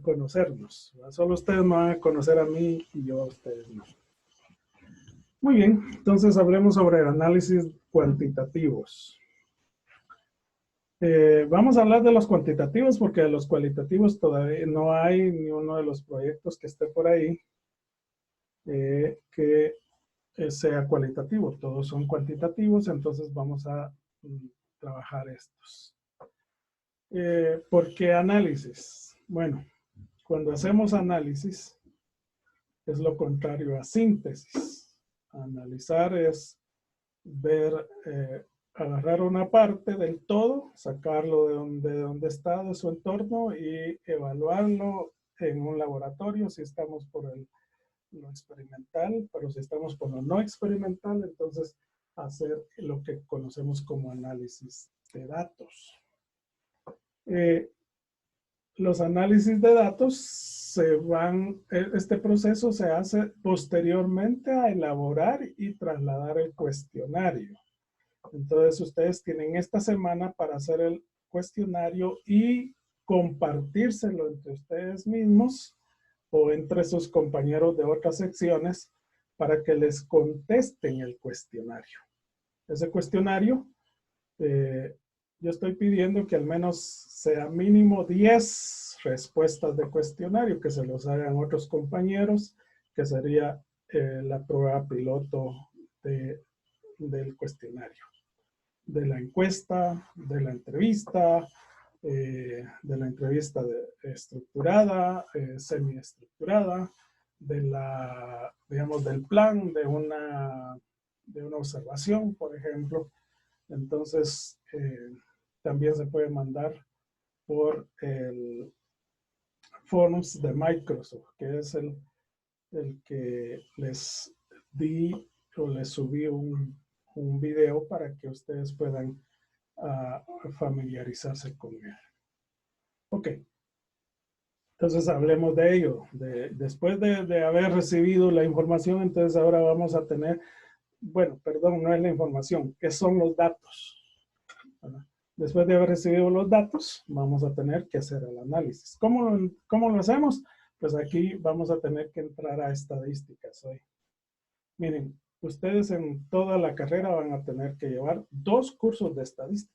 conocernos. Solo ustedes me van a conocer a mí y yo a ustedes no. Muy bien, entonces hablemos sobre análisis cuantitativos. Vamos a hablar de los cuantitativos porque de los cualitativos todavía no hay ni uno de los proyectos que esté por ahí que sea cualitativo. Todos son cuantitativos, entonces vamos a trabajar estos. ¿Por qué análisis? Bueno, cuando hacemos análisis es lo contrario a síntesis. Analizar es ver, agarrar una parte del todo, sacarlo de donde está, de su entorno y evaluarlo en un laboratorio si estamos por lo experimental, pero si estamos por lo no experimental, entonces hacer lo que conocemos como análisis de datos. Los análisis de datos este proceso se hace posteriormente a elaborar y trasladar el cuestionario. Entonces ustedes tienen esta semana para hacer el cuestionario y compartírselo entre ustedes mismos o entre sus compañeros de otras secciones para que les contesten el cuestionario. Ese cuestionario, yo estoy pidiendo que al menos sea mínimo 10 respuestas de cuestionario, que se los hagan otros compañeros, que sería la prueba piloto del cuestionario, de la encuesta, de la entrevista estructurada, semiestructurada, digamos, del plan de una observación, por ejemplo. Entonces, también se puede mandar por el Forms de Microsoft, que es el que les di o les subí un video para que ustedes puedan familiarizarse con él. Ok. Entonces hablemos de ello. Después de haber recibido la información, entonces ahora vamos a tener, bueno, perdón, no es la información, ¿qué son los datos? Después de haber recibido los datos, vamos a tener que hacer el análisis. ¿Cómo lo hacemos? Pues aquí vamos a tener que entrar a estadísticas hoy. Miren, ustedes en toda la carrera van a tener que llevar 2 cursos de estadística.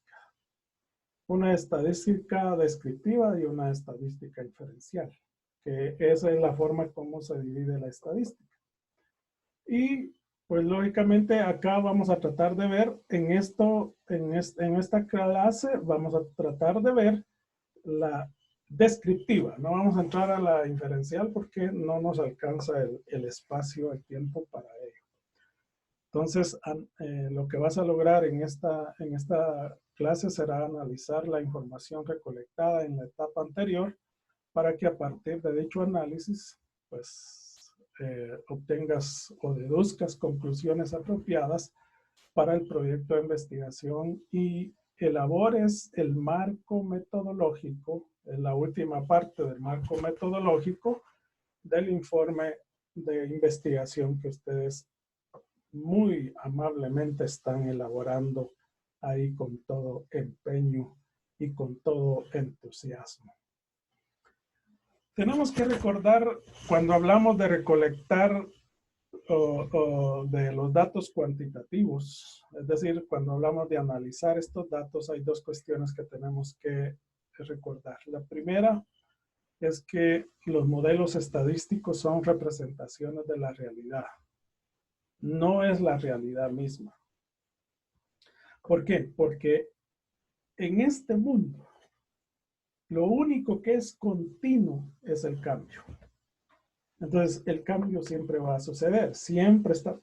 Una estadística descriptiva y una estadística inferencial, que esa es la forma como se divide la estadística. Y pues lógicamente acá vamos a tratar de ver en esta clase vamos a tratar de ver la descriptiva. No vamos a entrar a la inferencial porque no nos alcanza el espacio, el tiempo para ello. Entonces, lo que vas a lograr en esta clase será analizar la información recolectada en la etapa anterior para que a partir de dicho análisis, pues, obtengas o deduzcas conclusiones apropiadas para el proyecto de investigación y elabores el marco metodológico, en la última parte del marco metodológico del informe de investigación que ustedes muy amablemente están elaborando ahí con todo empeño y con todo entusiasmo. Tenemos que recordar cuando hablamos de recolectar o de los datos cuantitativos, es decir, cuando hablamos de analizar estos datos, hay 2 cuestiones que tenemos que recordar. La primera es que los modelos estadísticos son representaciones de la realidad. No es la realidad misma. ¿Por qué? Porque en este mundo, lo único que es continuo es el cambio. Entonces, el cambio siempre va a suceder.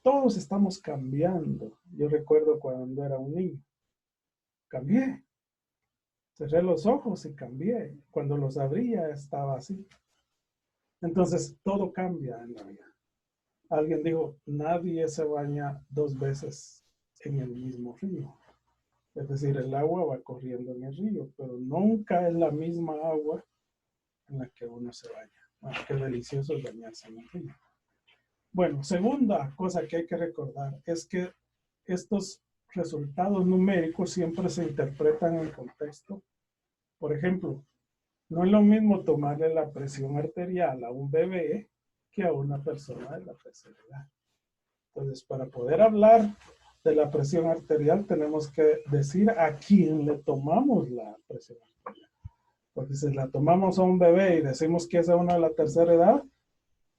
Todos estamos cambiando. Yo recuerdo cuando era un niño. Cambié. Cerré los ojos y cambié. Cuando los abría estaba así. Entonces, todo cambia en la vida. Alguien dijo, nadie se baña 2 veces en el mismo río. Es decir, el agua va corriendo en el río, pero nunca es la misma agua en la que uno se baña. Ah, qué delicioso es bañarse en el río. Bueno, segunda cosa que hay que recordar es que estos resultados numéricos siempre se interpretan en contexto. Por ejemplo, No es lo mismo tomarle la presión arterial a un bebé que a una persona de la tercera edad. Entonces, para poder hablar de la presión arterial, tenemos que decir a quién le tomamos la presión arterial. Porque si la tomamos a un bebé y decimos que es a una de la tercera edad,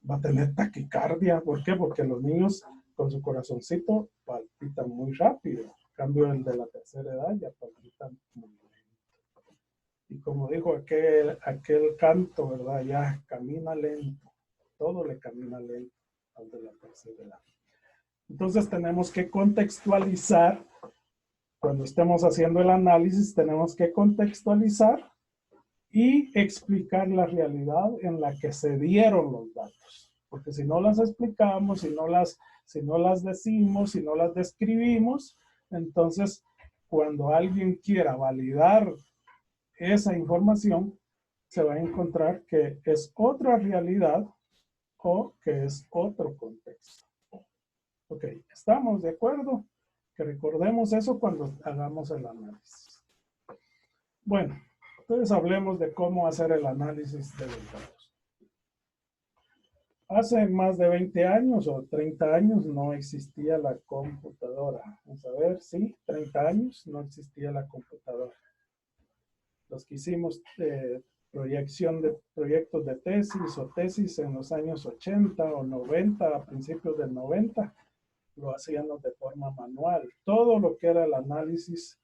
va a tener taquicardia. ¿Por qué? Porque los niños con su corazoncito palpitan muy rápido. En cambio, el de la tercera edad ya palpitan muy lento. Y como dijo aquel canto, ¿verdad? Ya camina lento. Todo le camina lento al de la tercera edad. Entonces tenemos que contextualizar, cuando estemos haciendo el análisis, tenemos que contextualizar y explicar la realidad en la que se dieron los datos. Porque si no las explicamos, si no las decimos, si no las describimos, entonces cuando alguien quiera validar esa información, se va a encontrar que es otra realidad o que es otro contexto. Ok, ¿estamos de acuerdo? Que recordemos eso cuando hagamos el análisis. Bueno, entonces hablemos de cómo hacer el análisis de los datos. Hace más de 20 años o 30 años no existía la computadora. Vamos a ver, sí, 30 años no existía la computadora. Los que hicimos proyección de proyectos de tesis o tesis en los años 80 o 90, a principios del 90, lo hacíamos de forma manual. Todo lo que era el análisis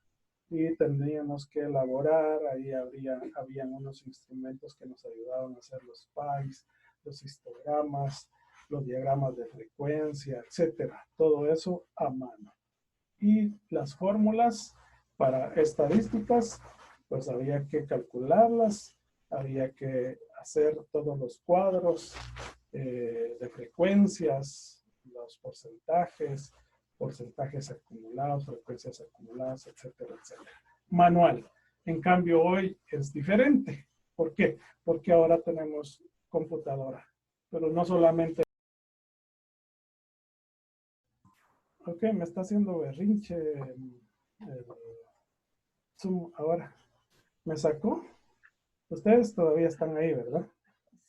y tendríamos que elaborar, ahí habían unos instrumentos que nos ayudaban a hacer los PIs, los histogramas, los diagramas de frecuencia, etcétera. Todo eso a mano. Y las fórmulas para estadísticas, pues había que calcularlas, había que hacer todos los cuadros de frecuencias, los porcentajes acumulados, frecuencias acumuladas, etcétera, etcétera. Manual. En cambio, hoy es diferente. ¿Por qué? Porque ahora tenemos computadora, pero no solamente. Ok, me está haciendo berrinche el Zoom ahora. ¿Me sacó? Ustedes todavía están ahí, ¿verdad?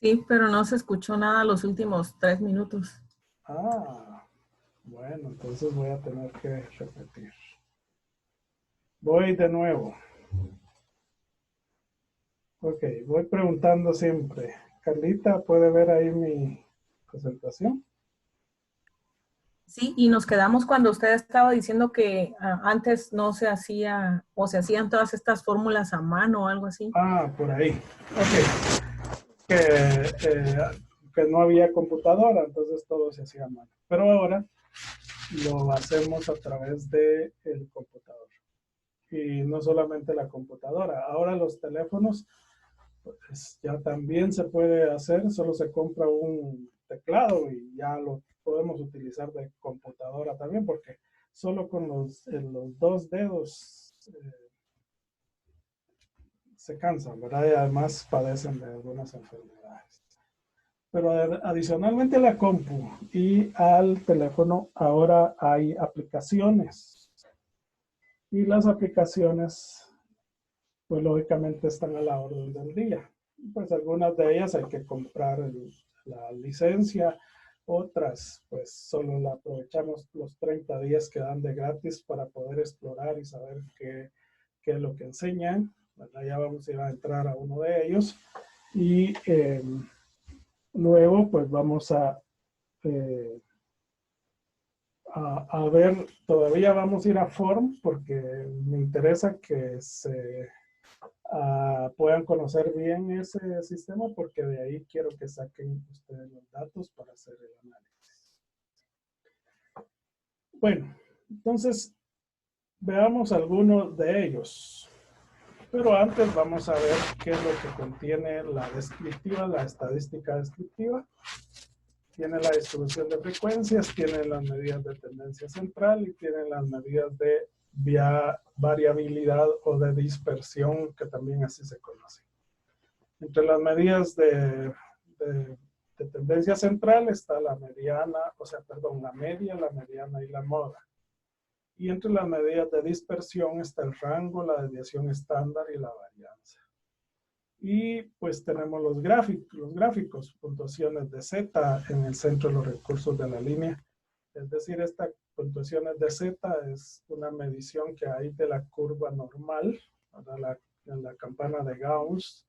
Sí, pero no se escuchó nada los últimos 3 minutos. Ah, bueno, entonces voy a tener que repetir. Voy de nuevo. Ok, voy preguntando siempre. Carlita, ¿puede ver ahí mi presentación? Sí, y nos quedamos cuando usted estaba diciendo que antes no se hacía o se hacían todas estas fórmulas a mano o algo así. Ah, por ahí. Ok. Que no había computadora, entonces todo se hacía a mano. Pero ahora lo hacemos a través del computador. Y no solamente la computadora, ahora los teléfonos pues, ya también se puede hacer, solo se compra un teclado y ya lo podemos utilizar de computadora también, porque solo con los dos dedos se cansan, ¿verdad? Y además padecen de algunas enfermedades. Pero adicionalmente a la compu y al teléfono, ahora hay aplicaciones. Y las aplicaciones, pues lógicamente están a la orden del día. Pues algunas de ellas hay que comprar la licencia, otras pues solo la aprovechamos los 30 días que dan de gratis para poder explorar y saber qué es lo que enseñan. ¿Verdad? Ya vamos a ir a entrar a uno de ellos y luego pues vamos a ver, todavía vamos a ir a Form porque me interesa que se puedan conocer bien ese sistema porque de ahí quiero que saquen ustedes los datos para hacer el análisis. Bueno, entonces veamos algunos de ellos. Pero antes vamos a ver qué es lo que contiene la descriptiva, la estadística descriptiva. Tiene la distribución de frecuencias, tiene las medidas de tendencia central y tiene las medidas de variabilidad o de dispersión, que también así se conoce. Entre las medidas de tendencia central está la mediana, la media, la mediana y la moda. Y entre las medidas de dispersión está el rango, la desviación estándar y la varianza. Y pues tenemos los gráficos, puntuaciones de Z en el centro de los recursos de la línea. Es decir, esta puntuaciones de Z es una medición que hay de la curva normal, la campana de Gauss,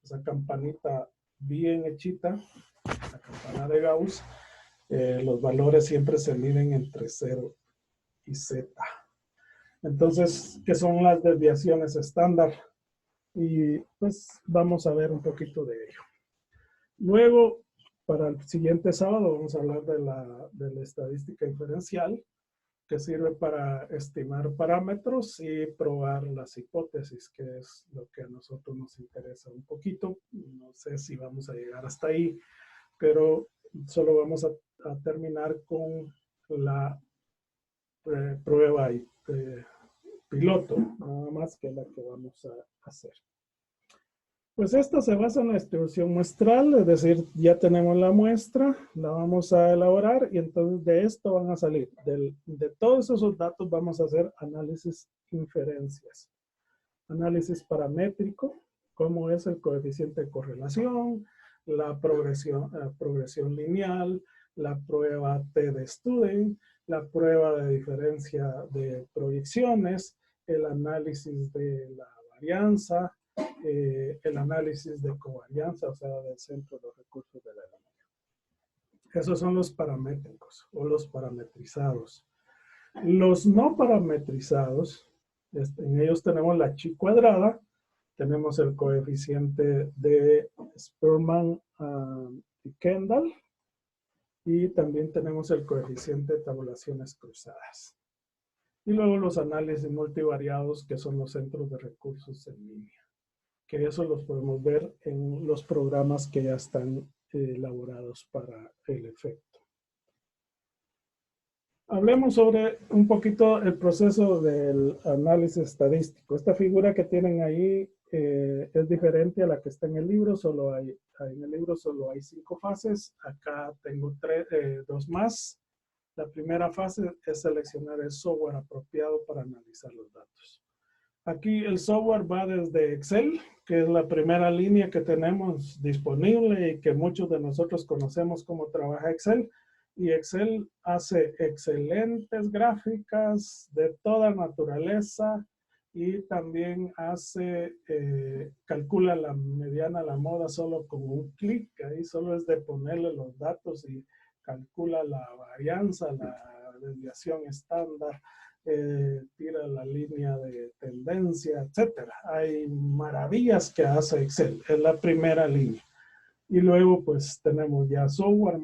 esa campanita bien hechita, la campana de Gauss. Los valores siempre se miden entre 0 y Z. Entonces, ¿qué son las desviaciones estándar? Y pues vamos a ver un poquito de ello. Luego, para el siguiente sábado vamos a hablar de la estadística inferencial, que sirve para estimar parámetros y probar las hipótesis, que es lo que a nosotros nos interesa un poquito. No sé si vamos a llegar hasta ahí, pero solo vamos a terminar con la prueba piloto, nada más que la que vamos a hacer. Pues esto se basa en la distribución muestral, es decir, ya tenemos la muestra, la vamos a elaborar y entonces de esto van a salir, de todos esos datos vamos a hacer análisis inferencias. Análisis paramétrico, cómo es el coeficiente de correlación, la progresión lineal, la prueba T de Student, la prueba de diferencia de proyecciones, el análisis de la varianza, el análisis de covarianza, o sea, del centro de los recursos de la línea. Esos son los paramétricos o los parametrizados. Los no parametrizados, en ellos tenemos la chi cuadrada, tenemos el coeficiente de Spearman y Kendall, y también tenemos el coeficiente de tabulaciones cruzadas. Y luego los análisis multivariados, que son los centros de recursos en línea, que eso los podemos ver en los programas que ya están elaborados para el efecto. Hablemos sobre un poquito el proceso del análisis estadístico. Esta figura que tienen ahí es diferente a la que está en el libro. En el libro solo hay 5 fases. Acá tengo 2 más. La primera fase es seleccionar el software apropiado para analizar los datos. Aquí el software va desde Excel, que es la primera línea que tenemos disponible y que muchos de nosotros conocemos cómo trabaja Excel. Y Excel hace excelentes gráficas de toda naturaleza y también calcula la mediana, la moda solo con un clic. Ahí solo es de ponerle los datos y calcula la varianza, la desviación estándar, tira la línea de tendencia, etcétera. Hay maravillas que hace Excel, es la primera línea. Y luego pues tenemos ya software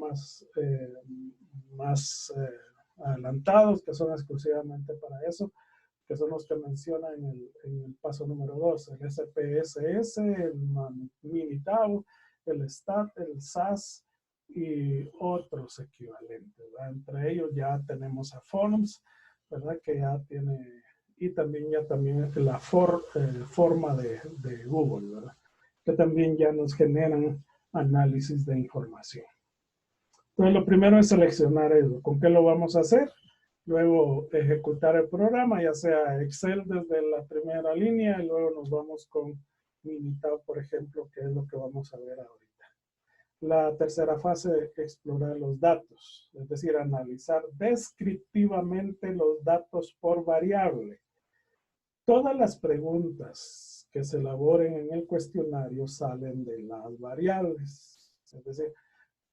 más adelantados que son exclusivamente para eso, que son los que menciona en el paso número 2, el SPSS, el Minitab, el STAT, el SAS y otros equivalentes, ¿verdad? Entre ellos ya tenemos a Forms, ¿verdad? Que ya tiene, y también la forma de Google, ¿verdad? Que también ya nos generan análisis de información. Entonces, lo primero es seleccionar eso. ¿Con qué lo vamos a hacer? Luego, ejecutar el programa, ya sea Excel desde la primera línea, y luego nos vamos con Minitab, por ejemplo, que es lo que vamos a ver ahorita. La tercera fase, explorar los datos, es decir, analizar descriptivamente los datos por variable. Todas las preguntas que se elaboren en el cuestionario salen de las variables. Es decir,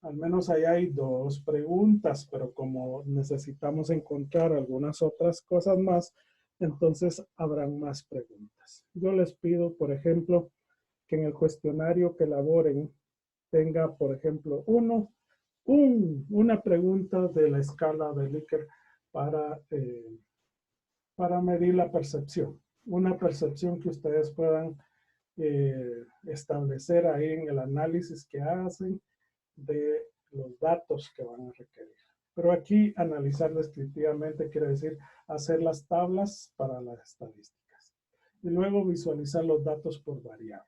al menos ahí hay 2 preguntas, pero como necesitamos encontrar algunas otras cosas más, entonces habrán más preguntas. Yo les pido, por ejemplo, que en el cuestionario que elaboren tenga, por ejemplo, una pregunta de la escala de Likert para medir la percepción. Una percepción que ustedes puedan establecer ahí en el análisis que hacen de los datos que van a requerir. Pero aquí analizar descriptivamente quiere decir hacer las tablas para las estadísticas. Y luego visualizar los datos por variable.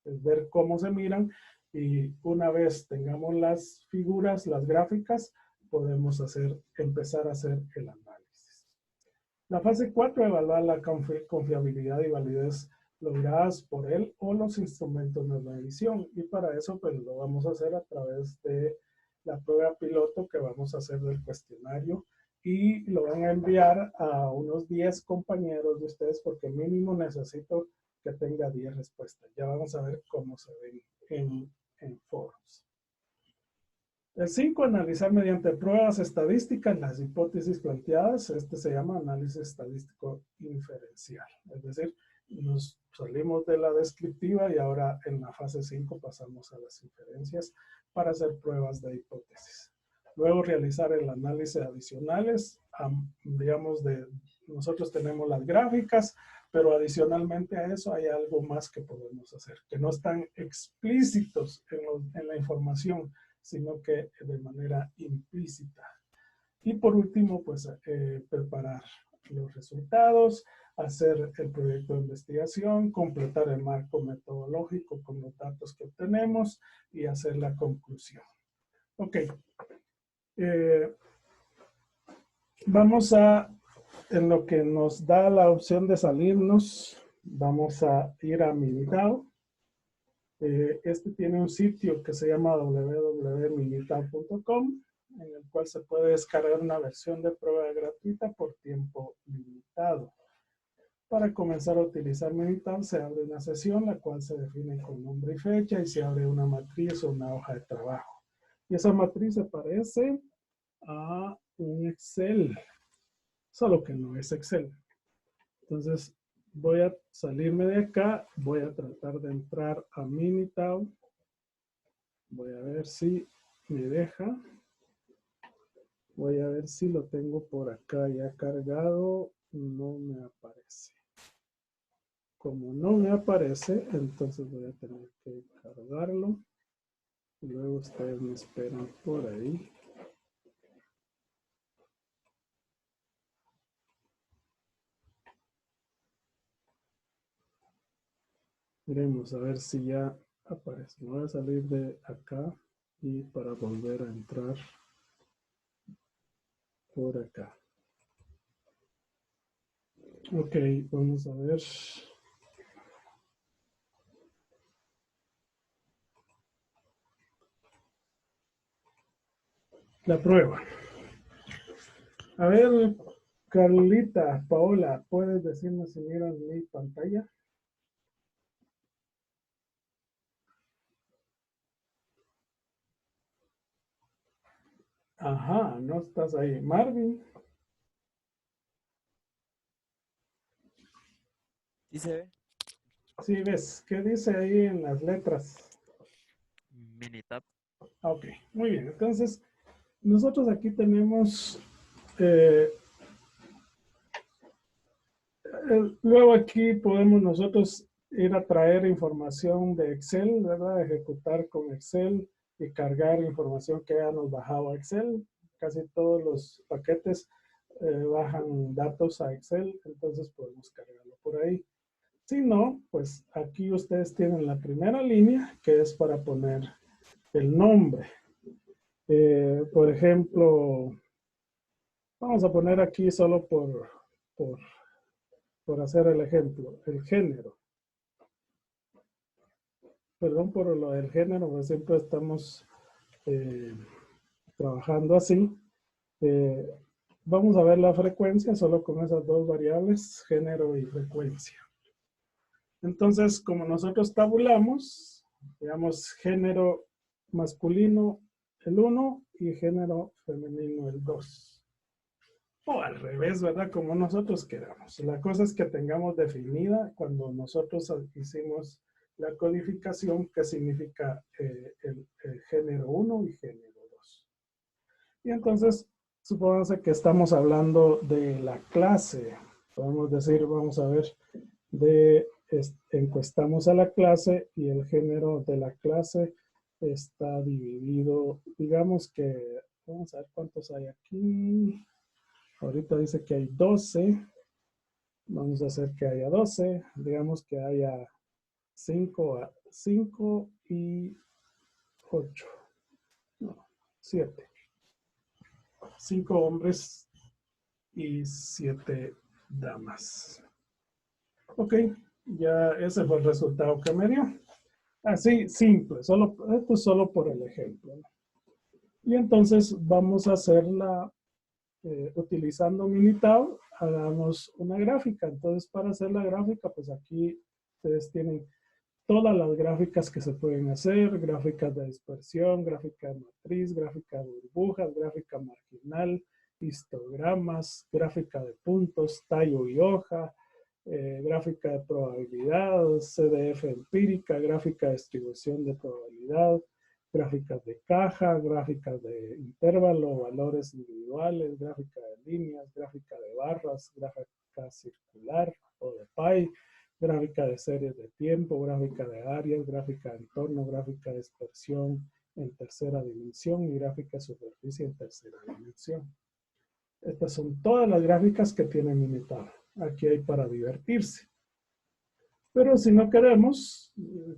Es ver cómo se miran y una vez tengamos las figuras, las gráficas, podemos empezar a hacer el análisis. La fase 4, evaluar la confiabilidad y validez lo irás por él o los instrumentos de medición. Y para eso pues lo vamos a hacer a través de la prueba piloto que vamos a hacer del cuestionario y lo van a enviar a unos 10 compañeros de ustedes porque mínimo necesito que tenga 10 respuestas. Ya vamos a ver cómo se ven en foros. El 5, analizar mediante pruebas estadísticas las hipótesis planteadas. Este se llama análisis estadístico inferencial. Es decir, nos salimos de la descriptiva y ahora en la fase 5 pasamos a las inferencias para hacer pruebas de hipótesis. Luego realizar el análisis adicionales, digamos, nosotros tenemos las gráficas, pero adicionalmente a eso hay algo más que podemos hacer, que no están explícitos en la información, sino que de manera implícita. Y por último, pues preparar los resultados, hacer el proyecto de investigación, completar el marco metodológico con los datos que obtenemos y hacer la conclusión. Ok. Vamos a, en lo que nos da la opción de salirnos, vamos a ir a Minitao. Este tiene un sitio que se llama www.minitao.com, en el cual se puede descargar una versión de prueba gratuita por tiempo limitado. Para comenzar a utilizar Minitao se abre una sesión, la cual se define con nombre y fecha, y se abre una matriz o una hoja de trabajo. Y esa matriz se parece a un Excel, solo que no es Excel. Entonces, voy a salirme de acá, voy a tratar de entrar a Minitao. Voy a ver si me deja. Voy a ver si lo tengo por acá ya cargado. No me aparece. Como no me aparece, entonces voy a tener que cargarlo. Y luego ustedes me esperan por ahí. Miremos a ver si ya aparece. Me voy a salir de acá y para volver a entrar por acá. Ok, vamos a ver. La prueba. A ver, Carlita, Paola, ¿puedes decirme si miran mi pantalla? Ajá, no estás ahí. Marvin. ¿Sí se ve? Sí, ves. ¿Qué dice ahí en las letras? Minitab. Ok, muy bien. Entonces, nosotros aquí tenemos... luego aquí podemos nosotros ir a traer información de Excel, ¿verdad? Ejecutar con Excel y cargar información que ya nos bajado a Excel. Casi todos los paquetes bajan datos a Excel, entonces podemos cargarlo por ahí. Si no, pues aquí ustedes tienen la primera línea, que es para poner el nombre. Por ejemplo, vamos a poner aquí solo por hacer el ejemplo, el género. Perdón por lo del género, porque siempre estamos trabajando así. Vamos a ver la frecuencia solo con esas dos variables, género y frecuencia. Entonces, como nosotros tabulamos, digamos, género masculino el 1 y género femenino el 2. O al revés, ¿verdad? Como nosotros queramos. La cosa es que tengamos definida cuando nosotros hicimos la codificación qué significa el género 1 y género 2. Y entonces, supongamos que estamos hablando de la clase. Podemos decir, vamos a ver, encuestamos a la clase y el género de la clase está dividido, digamos que, vamos a ver cuántos hay aquí. Ahorita dice que hay 12. Vamos a hacer que haya 12. Digamos que haya 5 y 8. No, 7. 5 hombres y 7 damas. Ok, Ya ese fue el resultado que me dio. Así, simple, solo, esto es solo por el ejemplo, ¿no? Y entonces vamos a hacerla utilizando Minitab, hagamos una gráfica. Entonces, para hacer la gráfica, pues aquí ustedes tienen todas las gráficas que se pueden hacer, gráficas de dispersión, gráfica de matriz, gráfica de burbujas, gráfica marginal, histogramas, gráfica de puntos, tallo y hoja, gráfica de probabilidad, CDF empírica, gráfica de distribución de probabilidad, gráficas de caja, gráficas de intervalo, valores individuales, gráfica de líneas, gráfica de barras, gráfica circular o de pie, gráfica de series de tiempo, gráfica de áreas, gráfica de entorno, gráfica de dispersión en tercera dimensión y gráfica de superficie en tercera dimensión. Estas son todas las gráficas que tiene Minitab. Aquí hay para divertirse. Pero si no queremos,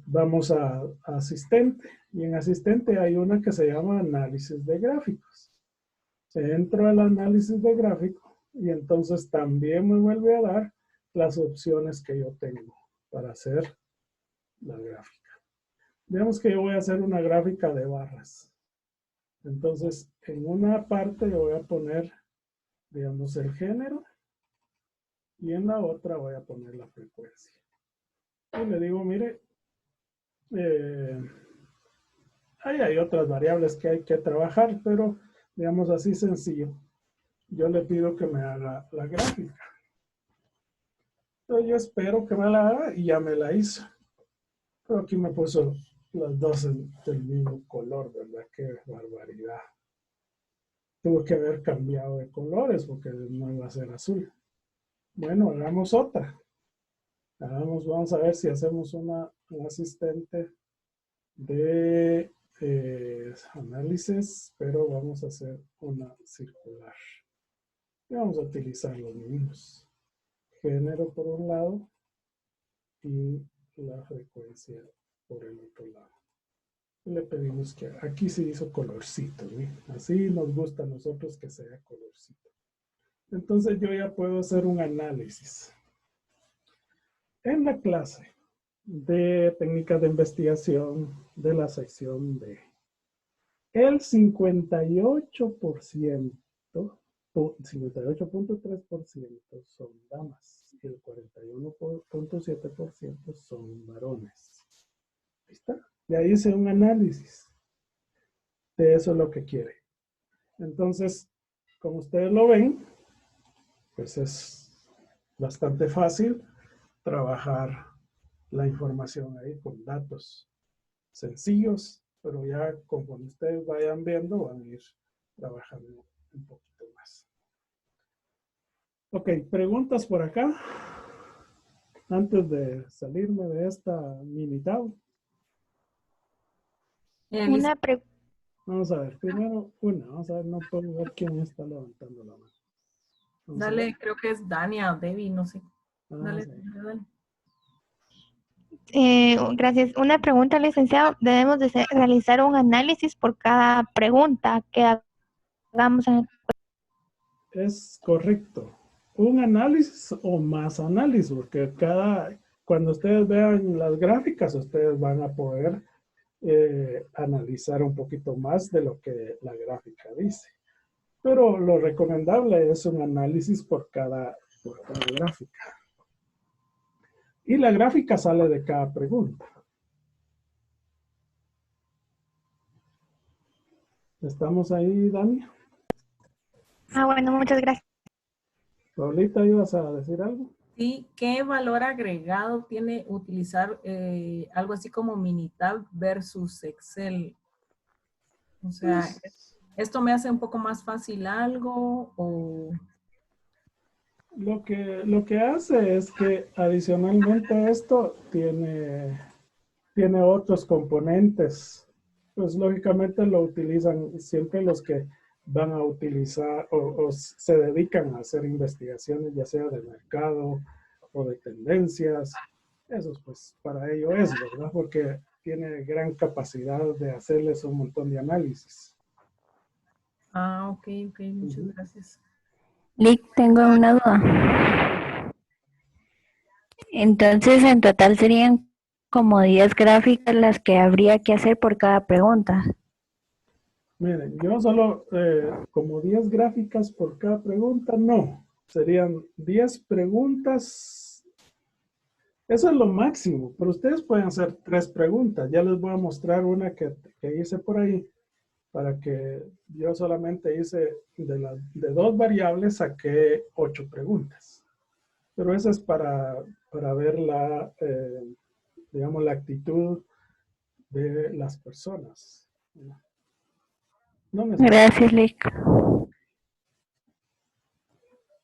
vamos a asistente. Y en asistente hay una que se llama análisis de gráficos. Entro al análisis de gráfico y entonces también me vuelve a dar las opciones que yo tengo para hacer la gráfica. Digamos que yo voy a hacer una gráfica de barras. Entonces, en una parte yo voy a poner, digamos, el género y en la otra voy a poner la frecuencia. Y le digo, mire, ahí hay otras variables que hay que trabajar, pero digamos así sencillo. Yo le pido que me haga la gráfica. Entonces yo espero que me la haga y ya me la hizo. Pero aquí me puso las dos del mismo color, ¿verdad? Qué barbaridad. Tuve que haber cambiado de colores porque no iba a ser azul. Bueno, hagamos otra. Vamos a ver si hacemos un asistente de análisis, pero vamos a hacer una circular. Y vamos a utilizar los mismos. Género por un lado y la frecuencia por el otro lado. Y le pedimos que aquí se hizo colorcito, ¿sí? Así nos gusta a nosotros que sea colorcito. Entonces yo ya puedo hacer un análisis. En la clase de técnicas de investigación de la sección B, el 58.3% son damas y el 41.7% son varones. Ahí está. Ya hice un análisis de eso es lo que quiere. Entonces, como ustedes lo ven, pues es bastante fácil trabajar la información ahí con datos sencillos, pero ya conforme ustedes vayan viendo, van a ir trabajando un poquito más. Ok, preguntas por acá. Antes de salirme de esta mini tab. Una pregunta. Vamos a ver, primero una. Vamos a ver, no puedo ver quién está levantando la mano. Dale, creo que es Dania o Debbie, no sé. Dale, Sí. dale. Gracias. Una pregunta, licenciado. Debemos de realizar un análisis por cada pregunta que hagamos. Es correcto. Un análisis o más análisis, porque cuando ustedes vean las gráficas, ustedes van a poder analizar un poquito más de lo que la gráfica dice. Pero lo recomendable es un análisis por cada gráfica. Y la gráfica sale de cada pregunta. ¿Estamos ahí, Dani? Bueno, muchas gracias. Paulita, ¿ibas a decir algo? Sí, ¿qué valor agregado tiene utilizar algo así como Minitab versus Excel? O sea, ¿esto me hace un poco más fácil algo o...? Lo que hace es que adicionalmente esto tiene otros componentes. Pues lógicamente lo utilizan siempre los que van a utilizar o se dedican a hacer investigaciones, ya sea de mercado o de tendencias. Eso pues para ello es, ¿verdad? Porque tiene gran capacidad de hacerles un montón de análisis. Ok, muchas gracias. Lick, tengo una duda. Entonces, en total serían como 10 gráficas las que habría que hacer por cada pregunta. Miren, yo solo como 10 gráficas por cada pregunta, no. Serían 10 preguntas. Eso es lo máximo, pero ustedes pueden hacer 3 preguntas. Ya les voy a mostrar una que hice por ahí, para que yo solamente hice de 2 variables, saqué 8 preguntas. Pero eso es para ver la, digamos, la actitud de las personas. No Gracias, Lick.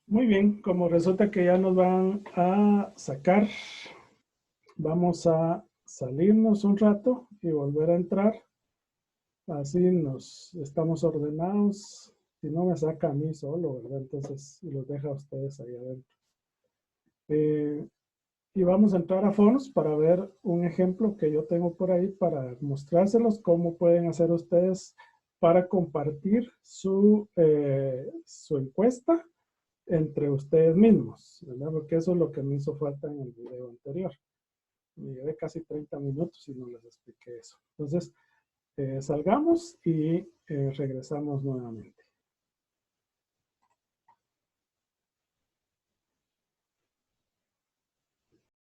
Muy bien, como resulta que ya nos van a sacar, vamos a salirnos un rato y volver a entrar. Así nos estamos ordenados. Si no me saca a mí solo, ¿verdad? Entonces los deja a ustedes ahí adentro. Y vamos a entrar a Forms para ver un ejemplo que yo tengo por ahí para mostrárselos cómo pueden hacer ustedes para compartir su encuesta entre ustedes mismos, ¿verdad? Porque eso es lo que me hizo falta en el video anterior. Me llevé casi 30 minutos y no les expliqué eso. Entonces, salgamos y regresamos nuevamente.